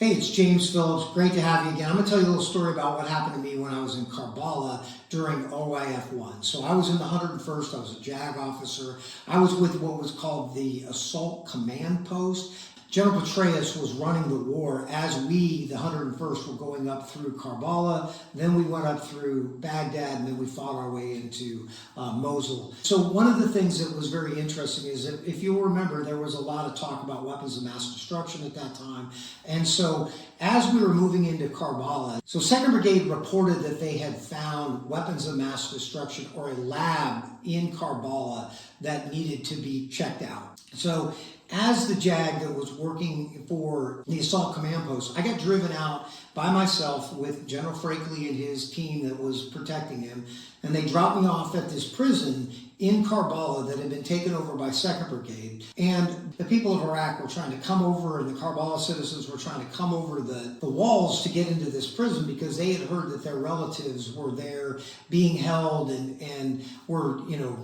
Hey, it's James Phillips. Great to have you again. I'm going to tell you a little story about what happened to me when I was in Karbala during OIF-1. So I was in the 101st. I was a JAG officer. I was with what was called the Assault Command Post. General Petraeus was running the war as we, the 101st, were going up through Karbala. Then we went up through Baghdad, and then we fought our way into Mosul. So one of the things that was very interesting is that, if you'll remember, there was a lot of talk about weapons of mass destruction at that time. And so as we were moving into Karbala, so 2nd Brigade reported that they had found weapons of mass destruction or a lab in Karbala that needed to be checked out. So as the JAG that was working for the Assault Command Post, I got driven out by myself with General Frakely and his team that was protecting him, and they dropped me off at this prison in Karbala that had been taken over by 2nd Brigade. And the people of Iraq were trying to come over, and the Karbala citizens were trying to come over the walls to get into this prison because they had heard that their relatives were there being held and were,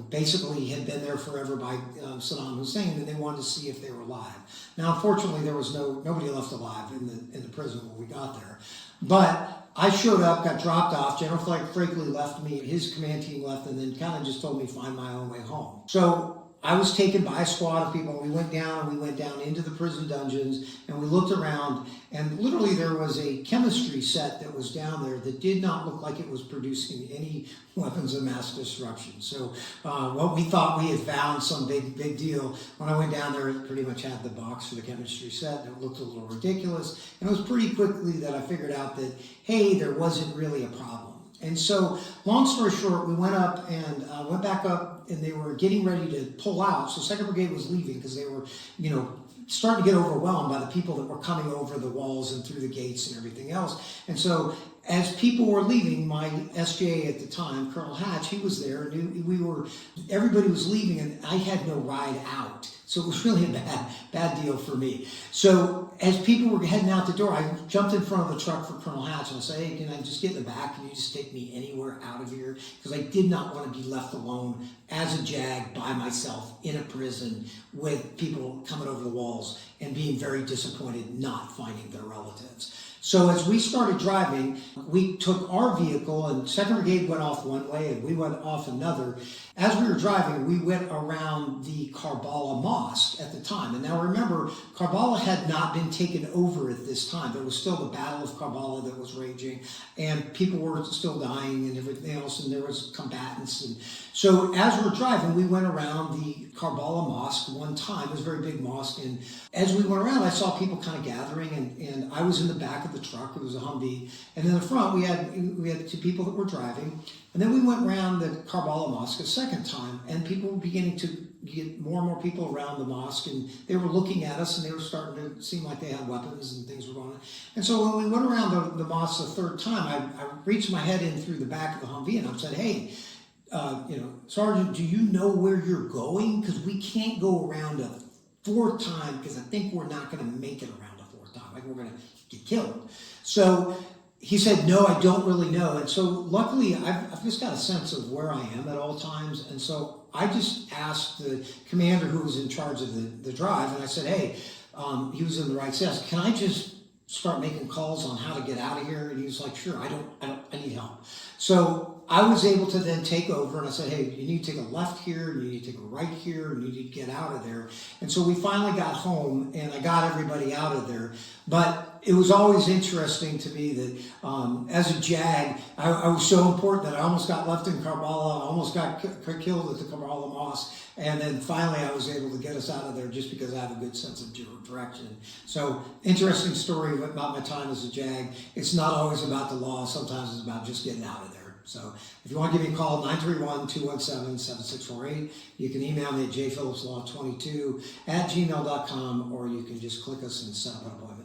basically had been there forever by Saddam Hussein, and they wanted to see if they were alive. Now, unfortunately, there was nobody left alive in the prison when we got there. But I showed up, got dropped off. General Frakely left me, his command team left, and then kind of just told me to find my own way home. So I was taken by a squad of people. We went down into the prison dungeons, and we looked around, and literally there was a chemistry set that was down there that did not look like it was producing any weapons of mass destruction. So what we thought we had found some big deal, when I went down there, it pretty much had the box for the chemistry set, and it looked a little ridiculous. And it was pretty quickly that I figured out that, hey, there wasn't really a problem. And so, long story short, we went up and went back up, and they were getting ready to pull out. So 2nd Brigade was leaving because they were, starting to get overwhelmed by the people that were coming over the walls and through the gates and everything else. And so, as people were leaving, my SJ at the time, Colonel Hatch, he was there, and everybody was leaving, and I had no ride out. So it was really a bad deal for me. So as people were heading out the door, I jumped in front of the truck for Colonel Hatch, and I said, hey, can I just get in the back? Can you just take me anywhere out of here? Because I did not want to be left alone as a JAG by myself in a prison with people coming over the walls and being very disappointed not finding their relatives. So as we started driving, we took our vehicle, and 2nd Brigade went off one way and we went off another. As we were driving, we went around the Karbala Mosque at the time. And now remember, Karbala had not been taken over at this time. There was still the Battle of Karbala that was raging, and people were still dying and everything else, and there was combatants. And so as we're driving, we went around the Karbala Mosque one time. It was a very big mosque. And as we went around, I saw people kind of gathering, and I was in the back of the truck. It was a Humvee. And in the front, we had two people that were driving. And then we went around the Karbala Mosque a second time, and people were beginning to get more and more people around the mosque, and they were looking at us, and they were starting to seem like they had weapons and things were going on. And so when we went around the mosque the third time, I reached my head in through the back of the Humvee, and I said, hey, Sergeant, do you know where you're going? Because we can't go around a fourth time, because I think we're not going to make it around a fourth time. Like, we're going to get killed. So he said, no, I don't really know. And so luckily, I've just got a sense of where I am at all times. And so I just asked the commander who was in charge of the drive, and I said, hey, he was in the right sense. Can I just start making calls on how to get out of here? And he was like, sure, I need help. So I was able to then take over, and I said, hey, you need to take a left here, and you need to take a right here, and you need to get out of there. And so we finally got home, and I got everybody out of there. But it was always interesting to me that as a JAG, I was so important that I almost got left in Karbala, I almost got killed at the Karbala Mosque, and then finally I was able to get us out of there just because I have a good sense of direction. So, interesting story about my time as a JAG. It's not always about the law, sometimes it's about just getting out of there. So if you want to give me a call, 931-217-7648. You can email me at jphillipslaw22@gmail.com, or you can just click us and set up an appointment.